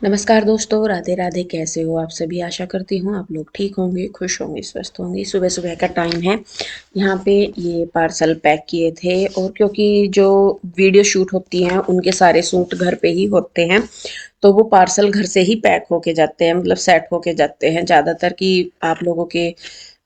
नमस्कार दोस्तों, राधे राधे। कैसे हो आप सभी? आशा करती हूँ आप लोग ठीक होंगे, खुश होंगे, स्वस्थ होंगे। सुबह सुबह का टाइम है। यहाँ पे ये पार्सल पैक किए थे और क्योंकि जो वीडियो शूट होती हैं उनके सारे सूट घर पे ही होते हैं, तो वो पार्सल घर से ही पैक होके जाते हैं, मतलब सेट होके जाते हैं ज़्यादातर। कि आप लोगों के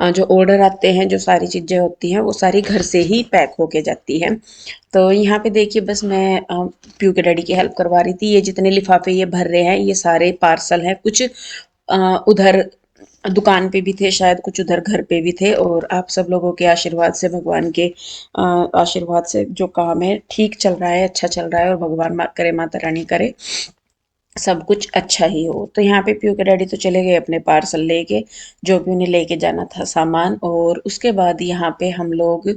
जो ऑर्डर आते हैं, जो सारी चीज़ें होती हैं वो सारी घर से ही पैक होके जाती हैं। तो यहाँ पे देखिए, बस मैं पीयू के डैडी की हेल्प करवा रही थी। ये जितने लिफाफे ये भर रहे हैं ये सारे पार्सल हैं। कुछ उधर दुकान पे भी थे शायद, कुछ उधर घर पे भी थे। और आप सब लोगों के आशीर्वाद से, भगवान के आशीर्वाद से जो काम है ठीक चल रहा है, अच्छा चल रहा है। और भगवान करे, माता रानी करे सब कुछ अच्छा ही हो। तो यहाँ पे पीयू के डैडी तो चले गए अपने पार्सल लेके, जो भी उन्हें लेके जाना था सामान। और उसके बाद यहाँ पे हम लोग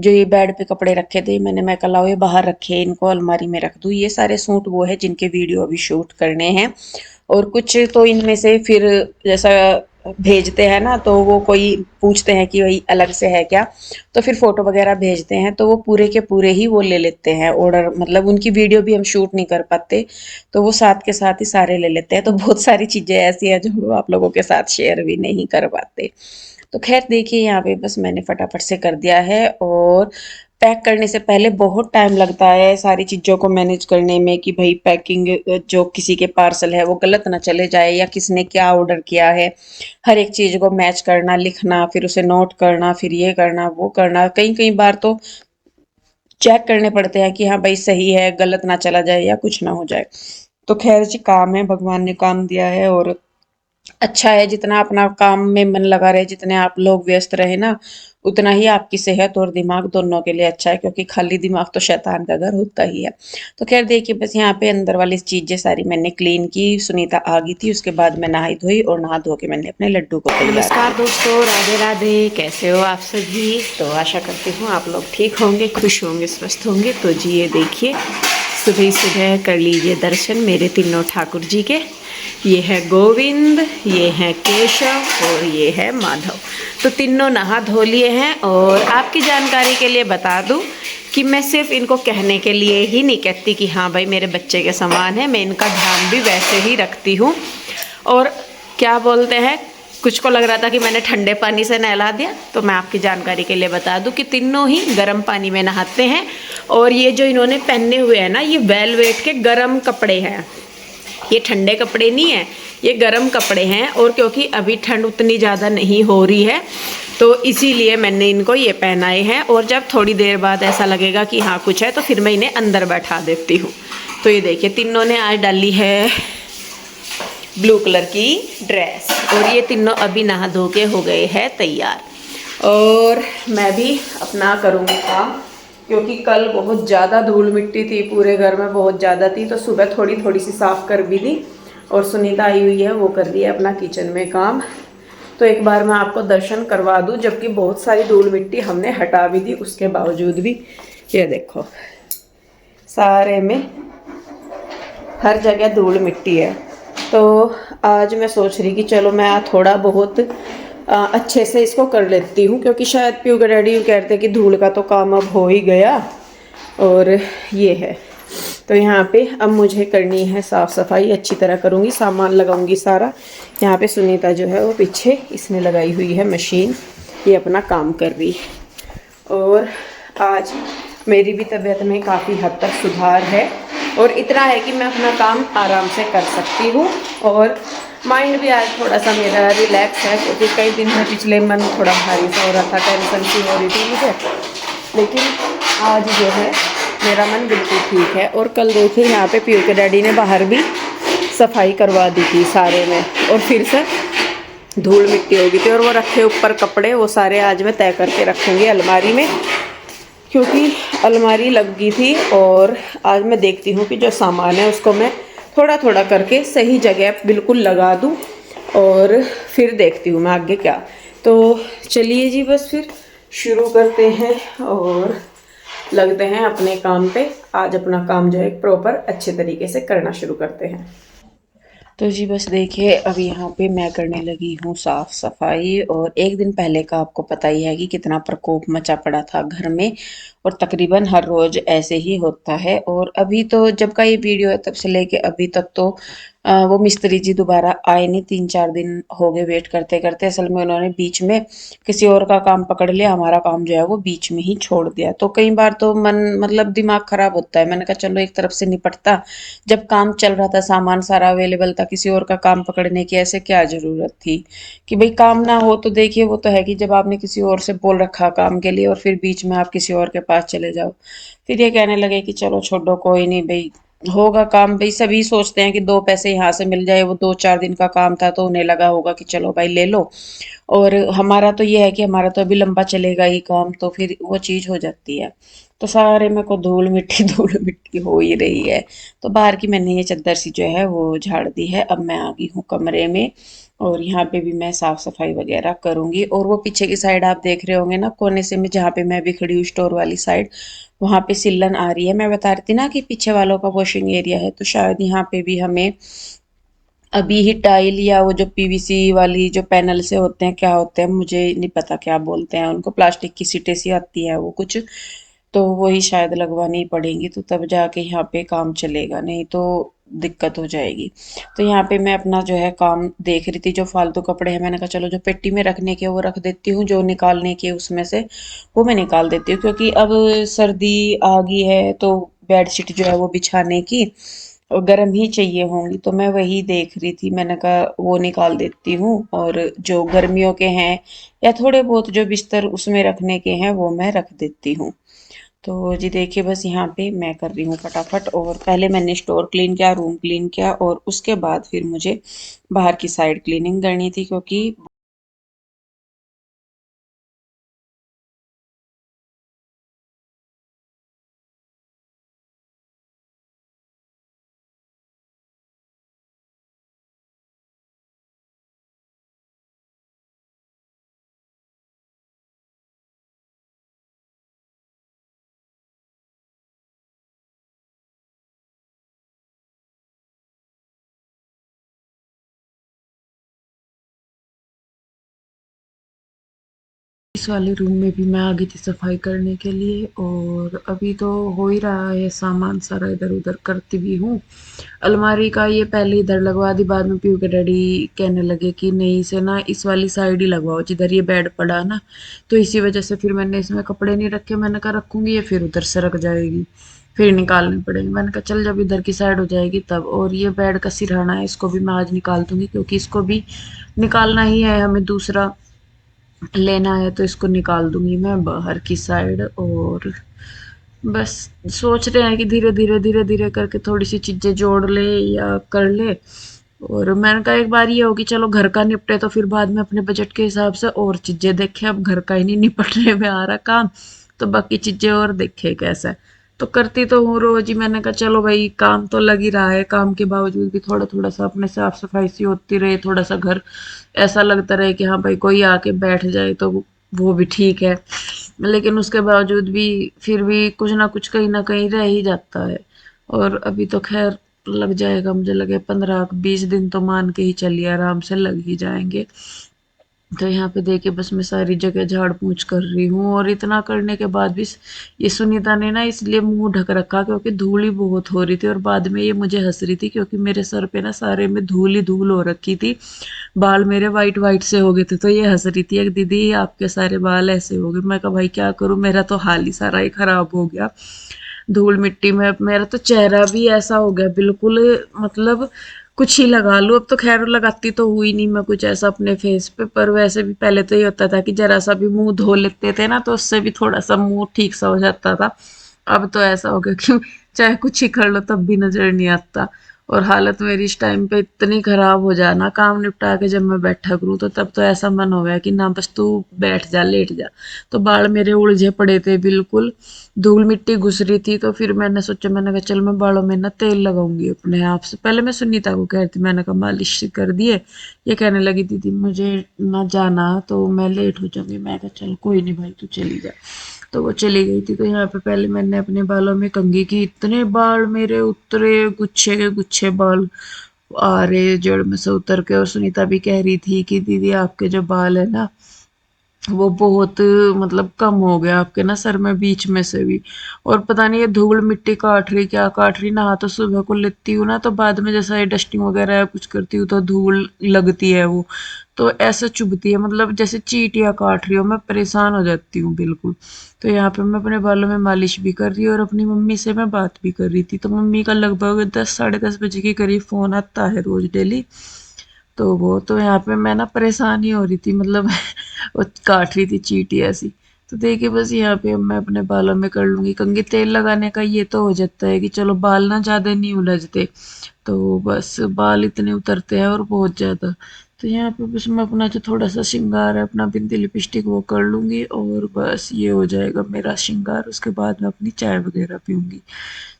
जो ये बेड पे कपड़े रखे थे, मैं कल आओ ये बाहर रखे, इनको अलमारी में रख दूँ। ये सारे सूट वो है जिनके वीडियो अभी शूट करने हैं। और कुछ तो इनमें से फिर जैसा भेजते हैं ना, तो वो कोई पूछते हैं कि वही अलग से है क्या, तो फिर फोटो वगैरह भेजते हैं, तो वो पूरे के पूरे ही वो ले लेते हैं ऑर्डर। मतलब उनकी वीडियो भी हम शूट नहीं कर पाते, तो वो साथ के साथ ही सारे ले लेते हैं। तो बहुत सारी चीजें ऐसी है जो आप लोगों के साथ शेयर भी नहीं कर पाते। तो खैर देखिए, यहाँ पे बस मैंने फटाफट से कर दिया है। और पैक करने से पहले बहुत टाइम लगता है सारी चीज़ों को मैनेज करने में, कि भाई पैकिंग जो किसी के पार्सल है वो गलत ना चले जाए, या किसने क्या ऑर्डर किया है। हर एक चीज़ को मैच करना, लिखना, फिर उसे नोट करना, फिर ये करना वो करना। कई कई बार तो चेक करने पड़ते हैं कि हाँ भाई सही है, गलत ना चला जाए या कुछ ना हो जाए। तो खैर जी, काम है, भगवान ने काम दिया है। और अच्छा है, जितना अपना काम में मन लगा रहे, जितने आप लोग व्यस्त रहे ना, उतना ही आपकी सेहत और दिमाग दोनों के लिए अच्छा है। क्योंकि खाली दिमाग तो शैतान का घर होता ही है। तो खैर देखिए, बस यहाँ पे अंदर वाली चीजें सारी मैंने क्लीन की। सुनीता आ गई थी, उसके बाद मैं नहाई धोई, और नहा धो के मैंने अपने लड्डू को तैयार नमस्कार किया। दोस्तों, राधे राधे। कैसे हो आप सभी? तो आशा करती हूँ आप लोग ठीक होंगे, खुश होंगे, स्वस्थ होंगे। तो जी ये देखिए, सुबह ही सुबह कर लीजिए दर्शन मेरे तीनों ठाकुर जी के। ये है गोविंद, ये है केशव और ये है माधव। तो तीनों नहा धो लिए हैं। और आपकी जानकारी के लिए बता दूं कि मैं सिर्फ इनको कहने के लिए ही नहीं कहती कि हाँ भाई मेरे बच्चे के समान है, मैं इनका ध्यान भी वैसे ही रखती हूँ। और क्या बोलते हैं, कुछ को लग रहा था कि मैंने ठंडे पानी से नहला दिया, तो मैं आपकी जानकारी के लिए बता दूं कि तीनों ही गर्म पानी में नहाते हैं। और ये जो इन्होंने पहने हुए हैं ना, ये वेलवेट के गर्म कपड़े हैं, ये ठंडे कपड़े नहीं है, ये गर्म कपड़े हैं। और क्योंकि अभी ठंड उतनी ज़्यादा नहीं हो रही है, तो इसीलिए मैंने इनको ये पहनाए हैं। और जब थोड़ी देर बाद ऐसा लगेगा कि हाँ कुछ है, तो फिर मैं इन्हें अंदर बैठा देती हूँ। तो ये देखिए, तीनों ने आज डाली है ब्लू कलर की ड्रेस। और ये तीनों अभी नहा धो के हो गए हैं तैयार। और मैं भी अपना करूँगी काम, क्योंकि कल बहुत ज़्यादा धूल मिट्टी थी, पूरे घर में बहुत ज़्यादा थी। तो सुबह थोड़ी थोड़ी सी साफ़ कर भी दी। और सुनीता आई हुई है, वो कर रही है अपना किचन में काम। तो एक बार मैं आपको दर्शन करवा दूँ, जबकि बहुत सारी धूल मिट्टी हमने हटा भी दी, उसके बावजूद भी ये देखो सारे में हर जगह धूल मिट्टी है। तो आज मैं सोच रही कि चलो मैं थोड़ा बहुत अच्छे से इसको कर लेती हूँ, क्योंकि शायद पीयू के डैडी कहते कि धूल का तो काम अब हो ही गया। और ये है, तो यहाँ पे अब मुझे करनी है साफ़ सफाई, अच्छी तरह करूँगी, सामान लगाऊंगी सारा। यहाँ पे सुनीता जो है वो पीछे इसने लगाई हुई है मशीन, ये अपना काम कर रही है। और आज मेरी भी तबीयत में काफ़ी हद तक सुधार है, और इतना है कि मैं अपना काम आराम से कर सकती हूँ। और माइंड भी आज थोड़ा सा मेरा रिलैक्स है, क्योंकि कई दिन में पिछले मन थोड़ा भारी सा हो रहा था, टेंशन सी हो रही थी मुझे। लेकिन आज जो है मेरा मन बिल्कुल ठीक है। और कल देखिए, यहाँ पे पीयू के डैडी ने बाहर भी सफाई करवा दी थी सारे में, और फिर से धूल मिट्टी हो गई थी। और वो रखे ऊपर कपड़े, वो सारे आज मैं तय करके रखूँगी अलमारी में, क्योंकि अलमारी लग गई थी। और आज मैं देखती हूँ कि जो सामान है उसको मैं थोड़ा थोड़ा करके सही जगह बिल्कुल लगा दूँ, और फिर देखती हूँ मैं आगे क्या। तो चलिए जी, बस फिर शुरू करते हैं और लगते हैं अपने काम पे। आज अपना काम जो है प्रॉपर अच्छे तरीके से करना शुरू करते हैं। तो जी बस देखिए, अब यहाँ पे मैं करने लगी हूँ साफ सफाई। और एक दिन पहले का आपको पता ही है कि कितना प्रकोप मचा पड़ा था घर में, और तकरीबन हर रोज ऐसे ही होता है। और अभी तो जब का ये वीडियो है तब से लेके अभी तक तो वो मिस्त्री जी दोबारा आए नहीं, 3-4 दिन हो गए वेट करते करते। असल में उन्होंने बीच में किसी और का काम पकड़ लिया, हमारा काम जो है वो बीच में ही छोड़ दिया। तो कई बार तो मन मतलब दिमाग खराब होता है। मैंने कहा चलो एक तरफ से निपटता, जब काम चल रहा था, सामान सारा अवेलेबल था, किसी और का काम पकड़ने की ऐसे क्या जरूरत थी कि भाई काम ना हो। तो देखिए वो तो है कि जब आपने किसी और से बोल रखा काम के लिए और फिर बीच में आप किसी और के पास चले जाओ, फिर ये कहने लगे कि चलो छोड़ो कोई नहीं भाई, होगा काम। भाई सभी सोचते हैं कि 2 पैसे यहाँ से मिल जाए, वो 2-4 दिन का काम था तो उन्हें लगा होगा कि चलो भाई ले लो। और हमारा तो ये है कि हमारा तो अभी लंबा चलेगा ही काम, तो फिर वो चीज़ हो जाती है। तो सारे में को धूल मिट्टी धूल मिट्टी हो ही रही है। तो बाहर की मैंने ये चद्दर सी जो है वो झाड़ दी है। अब मैं आ गई हूँ कमरे में, और यहाँ पे भी मैं साफ सफाई वगैरह करूंगी। और वो पीछे की साइड आप देख रहे होंगे ना कोने से में, जहाँ पे मैं भी खड़ी हूँ स्टोर वाली साइड, वहां पे सिलन आ रही है। मैं बता रही थी ना कि पीछे वालों का वॉशिंग एरिया है, तो शायद यहाँ पे भी हमें अभी ही टाइल या वो जो पीवीसी वाली जो पैनल से होते हैं, क्या होते हैं मुझे नहीं पता क्या बोलते हैं उनको, प्लास्टिक की सीटें सी आती है वो कुछ, तो वही शायद लगवानी पड़ेंगी, तो तब जाके यहाँ पे काम चलेगा, नहीं तो दिक्कत हो जाएगी। तो यहाँ पे मैं अपना जो है काम देख रही थी। जो फालतू कपड़े हैं मैंने कहा चलो जो पेटी में रखने के वो रख देती हूँ, जो निकालने के उसमें से वो मैं निकाल देती हूँ, क्योंकि अब सर्दी आ गई है तो बेडशीट जो है वो बिछाने की और गर्म ही चाहिए होंगी। तो मैं वही देख रही थी, मैंने कहा वो निकाल देती हूँ, और जो गर्मियों के हैं या थोड़े बहुत जो बिस्तर उसमें रखने के हैं वो मैं रख देती हूँ। तो जी देखिए बस यहाँ पे मैं कर रही हूँ फटाफट, और पहले मैंने स्टोर क्लीन किया, रूम क्लीन किया, और उसके बाद फिर मुझे बाहर की साइड क्लीनिंग करनी थी, क्योंकि इस वाले रूम में भी मैं आ गई थी सफाई करने के लिए, और अभी तो हो ही रहा है, सामान सारा इधर उधर करती भी हूँ। अलमारी का ये पहले इधर लगवा दी, बाद में पीयू के डैडी कहने लगे कि नहीं इसे ना इस वाली साइड ही लगवाओ जिधर ये बेड पड़ा ना। तो इसी वजह से फिर मैंने इसमें कपड़े नहीं रखे। मैंने कहा रखूंगी ये फिर उधर से रख जाएगी, फिर निकालनी पड़ेगी। मैंने कहा चल जब इधर की साइड हो जाएगी तब। और ये बेड का सिरहाना है, इसको भी मैं आज निकाल दूंगी, क्योंकि इसको भी निकालना ही है, हमें दूसरा लेना है, तो इसको निकाल दूंगी मैं बाहर की साइड। और बस सोच रहे हैं कि धीरे धीरे धीरे धीरे करके थोड़ी सी चीजें जोड़ ले या कर ले। और मैंने कहा एक बार ये होगी चलो घर का निपटे, तो फिर बाद में अपने बजट के हिसाब से और चीजें देखें। अब घर का ही नहीं निपटने में आ रहा काम, तो बाकी चीजें और देखे कैसा है। तो करती तो हूँ रोज ही। मैंने कहा चलो भाई काम तो लग ही रहा है, काम के बावजूद भी थोड़ा थोड़ा सा अपने साफ सफाई सी होती रहे, थोड़ा सा घर ऐसा लगता रहे कि हाँ भाई कोई आके बैठ जाए तो वो भी ठीक है। लेकिन उसके बावजूद भी फिर भी कुछ ना कहीं रह ही जाता है। और अभी तो खैर लग जाएगा, मुझे लगे 15-20 दिन तो मान के ही चलिए आराम से लग ही जाएंगे। तो यहाँ पे देखिए बस मैं सारी जगह झाड़ पूछ कर रही हूँ, और इतना करने के बाद भी ये सुनीता ने ना इसलिए मुंह ढक रखा क्योंकि धूल ही बहुत हो रही थी, और बाद में ये मुझे हंस रही थी क्योंकि मेरे सर पे ना सारे में धूल ही धूल हो रखी थी, बाल मेरे वाइट वाइट से हो गए थे। तो ये हंस रही थी कि दीदी आपके सारे बाल ऐसे हो गए। मैं कहा भाई क्या करूँ, मेरा तो हाल ही सारा ही खराब हो गया धूल मिट्टी में। मेरा तो चेहरा भी ऐसा हो गया बिल्कुल, मतलब कुछ ही लगा लूं। अब तो खैर लगाती तो हुई नहीं मैं कुछ ऐसा अपने फेस पे, पर वैसे भी पहले तो ये होता था कि जरा सा भी मुंह धो लेते थे ना तो उससे भी थोड़ा सा मुंह ठीक सा हो जाता था। अब तो ऐसा हो गया कि चाहे कुछ ही कर लो तब भी नजर नहीं आता। और हालत मेरी इस टाइम पे इतनी खराब हो जाना, काम निपटा के जब मैं बैठा करूँ तो तब तो ऐसा मन हो गया कि ना बस तू बैठ जा लेट जा। तो बाल मेरे उलझे पड़े थे बिल्कुल, धूल मिट्टी घुस रही थी। तो फिर मैंने सोचा, मैंने कहा चल मैं बालों में ना तेल लगाऊंगी अपने आप से। पहले मैं सुनीता को कह रही थी, मैंने कहा मालिश कर दिए। ये कहने लगी दीदी मुझे ना जाना तो मैं लेट हो जाऊंगी। मैं कहा चल कोई नहीं भाई तू चली जा। तो वो चली गई थी। तो यहाँ पे पहले मैंने अपने बालों में कंघी की, इतने बाल मेरे उतरे, गुच्छे के गुच्छे बाल आ रहे जड़ में से उतर के। और सुनीता भी कह रही थी कि दीदी आपके जो बाल है ना वो बहुत मतलब कम हो गया आपके ना सर में बीच में से भी। और पता नहीं ये धूल मिट्टी काट रही क्या काट रही, नहा तो सुबह को लेती हूँ ना तो बाद में जैसा ये डस्टिंग वगैरह या कुछ करती हूँ तो धूल लगती है वो, तो ऐसा चुभती है मतलब जैसे चींटियां काट रही हो, मैं परेशान हो जाती हूँ बिल्कुल। तो यहाँ पे मैं अपने बालों में मालिश भी कर रही हूँ और अपनी मम्मी से मैं बात भी कर रही थी, तो मम्मी का लगभग 10 साढ़े 10 बजे के करीब फोन आता है रोज डेली। तो वो तो यहाँ पे मैं ना परेशान ही हो रही थी मतलब वो काट रही थी चींटी ऐसी। तो देखिए बस यहाँ पे अब मैं अपने बालों में कर लूंगी कंघी, तेल लगाने का ये तो हो जाता है कि चलो बाल ना ज़्यादा नहीं उलझते, तो बस बाल इतने उतरते हैं और बहुत ज़्यादा। तो यहाँ पे बस मैं अपना जो थोड़ा सा श्रृंगार है अपना बिंदी लिपस्टिक वो कर लूँगी और बस ये हो जाएगा मेरा श्रृंगार, उसके बाद मैं अपनी चाय वगैरह पीऊँगी।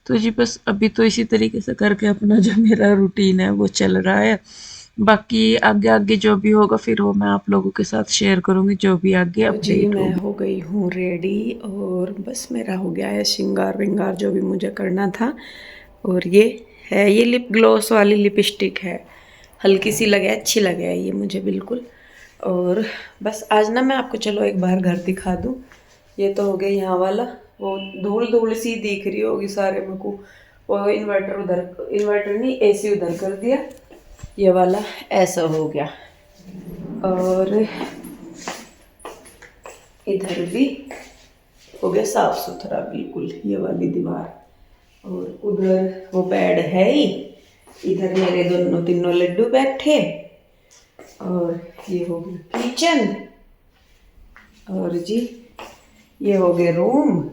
तो जी बस अभी तो इसी तरीके से करके अपना जो मेरा रूटीन है वो चल रहा है। बाकी आगे आगे जो भी होगा फिर वो मैं आप लोगों के साथ शेयर करूँगी, जो भी आगे तो जी अपडेट मैं होगी। हो गई हूँ रेडी और बस मेरा हो गया है श्रृंगार विंगार जो भी मुझे करना था। और ये है, ये लिप ग्लॉस वाली लिपस्टिक है, हल्की सी लगे, अच्छी लगे है ये मुझे बिल्कुल। और बस आज ना मैं आपको चलो एक बार घर दिखा दूँ। ये तो हो गया यहाँ वाला, वो धूल धूल सी दिख रही होगी सारे मेरे को। वो इन्वर्टर उधर, इन्वर्टर नहीं एसी उधर कर दिया, ये वाला ऐसा हो गया। और इधर भी हो गया साफ सुथरा बिल्कुल ये वाली दीवार। और उधर वो बेड है ही, इधर मेरे दोनों तीनों लड्डू बैठे। और ये हो गया किचन। और जी ये हो गए रूम।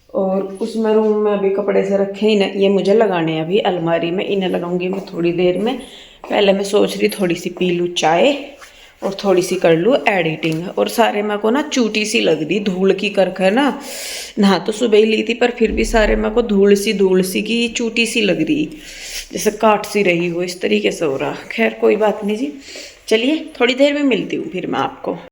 और उसमें रूम में अभी कपड़े से रखे ही ना, ये मुझे लगाने हैं अभी अलमारी में, इन्हें लगाऊंगी मैं थोड़ी देर में। पहले मैं सोच रही थोड़ी सी पी लूँ चाय और थोड़ी सी कर लूँ एडिटिंग। और सारे मेरे को ना चूटी सी लग रही धूल की करके है ना, नहा तो सुबह ही ली थी पर फिर भी सारे मेरे को धूल सी की चूटी सी लग रही, जैसे काट सी रही हो, इस तरीके से हो रहा। खैर कोई बात नहीं जी, चलिए थोड़ी देर में मिलती हूँ फिर मैं आपको।